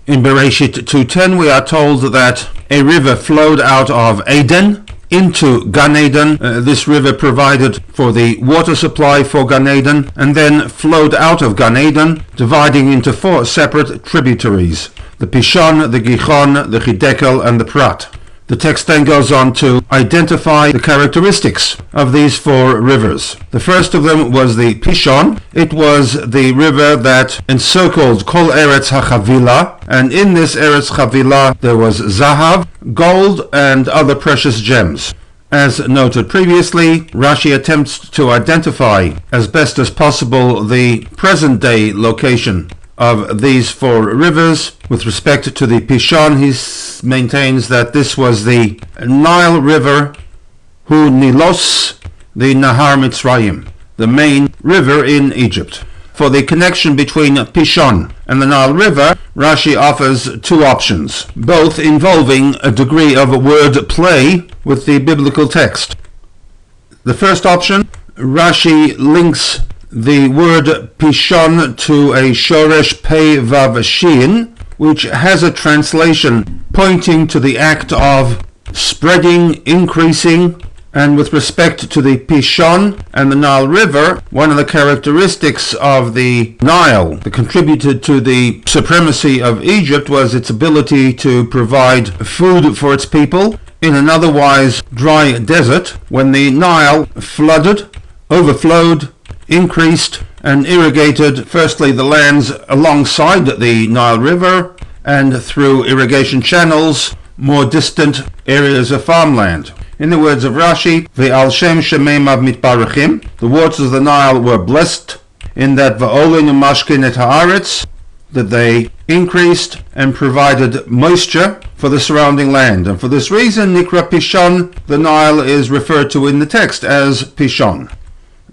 In Bereshit 2:10 we are told that a river flowed out of Eden into Gan Eden. This river provided for the water supply for Gan Eden and then flowed out of Gan Eden, dividing into 4 separate tributaries: the Pishon, the Gichon, the Chidekel and the Prat. The text then goes on to identify the characteristics of these 4 rivers. The first of them was the Pishon. It was the river that encircled Kol Eretz HaChavila, and in this Eretz Chavila there was Zahav, gold and other precious gems. As noted previously, Rashi attempts to identify as best as possible the present-day location of these 4 rivers. With respect to the Pishon, he maintains that this was the Nile River, Hu Nilos, the Nahar Mitzrayim, the main river in Egypt. For the connection between Pishon and the Nile River, Rashi offers 2 options, both involving a degree of word play with the biblical text. The first option, Rashi links the word Pishon to a Shoresh Pei Vav Shin, which has a translation pointing to the act of spreading, increasing. And with respect to the Pishon and the Nile River, one of the characteristics of the Nile that contributed to the supremacy of Egypt was its ability to provide food for its people in an otherwise dry desert. When the Nile flooded, overflowed, increased and irrigated firstly the lands alongside the Nile River, and through irrigation channels more distant areas of farmland. In the words of Rashi, Ve'al Shem Shemeimav Mitbarachim, the waters of the Nile were blessed in that Va'olin Mashkin et Haaretz, that they increased and provided moisture for the surrounding land. And for this reason, Nikra Pishon, the Nile is referred to in the text as Pishon.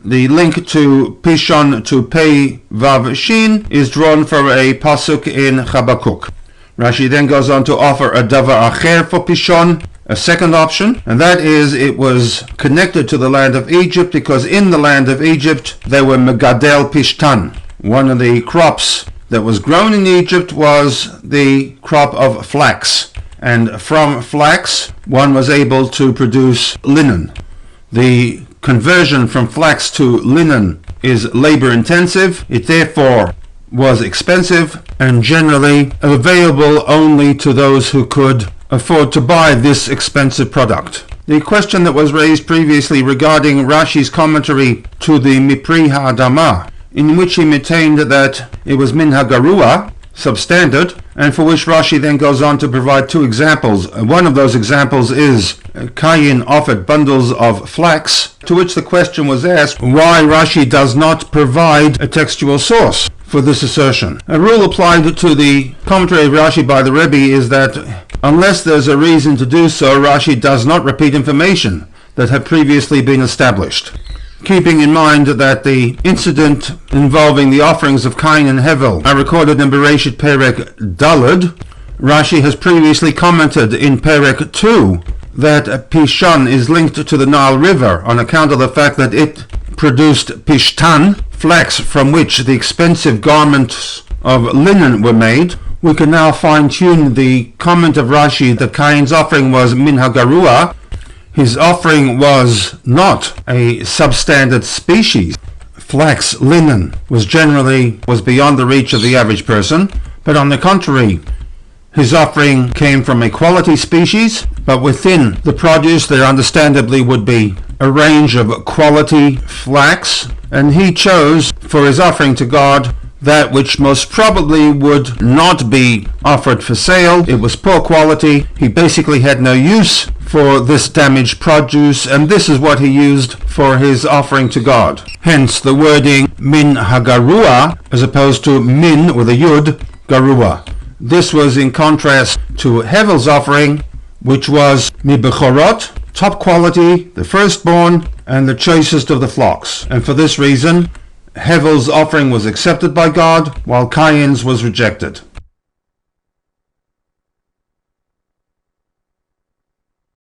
The link to Pishon to Pei Vav Shin is drawn from a pasuk in Habakkuk. Rashi then goes on to offer a davar acher for Pishon, a second option, and that is it was connected to the land of Egypt because in the land of Egypt they were megadel pishtan. One of the crops that was grown in Egypt was the crop of flax, and from flax one was able to produce linen. The conversion from flax to linen is labor intensive. It therefore was expensive and generally available only to those who could afford to buy this expensive product. The question that was raised previously regarding Rashi's commentary to the Mipri Ha'adama, in which he maintained that it was Min Hagarua, substandard, and for which Rashi then goes on to provide 2 examples. One of those examples is Cain offered bundles of flax, to which the question was asked why Rashi does not provide a textual source for this assertion. A rule applied to the commentary of Rashi by the Rebbe is that unless there's a reason to do so, Rashi does not repeat information that had previously been established. Keeping in mind that the incident involving the offerings of Cain and Hevel are recorded in Bereshit Perek Daled, Rashi has previously commented in Perek 2 that Pishon is linked to the Nile River on account of the fact that it produced Pishtan, flax from which the expensive garments of linen were made. We can now fine-tune the comment of Rashi that Cain's offering was Min Hagarua. His offering was not a substandard species. Flax, linen, was beyond the reach of the average person, but on the contrary, his offering came from a quality species, but within the produce there understandably would be a range of quality flax, and he chose for his offering to God that which most probably would not be offered for sale. It was poor quality. He basically had no use for this damaged produce, and this is what he used for his offering to God. Hence the wording Min Hagarua as opposed to Min with a Yud, Garua. This was in contrast to Hevel's offering, which was Mi Bechorot, top quality, the firstborn, and the choicest of the flocks. And for this reason, Hevel's offering was accepted by God, while Cain's was rejected.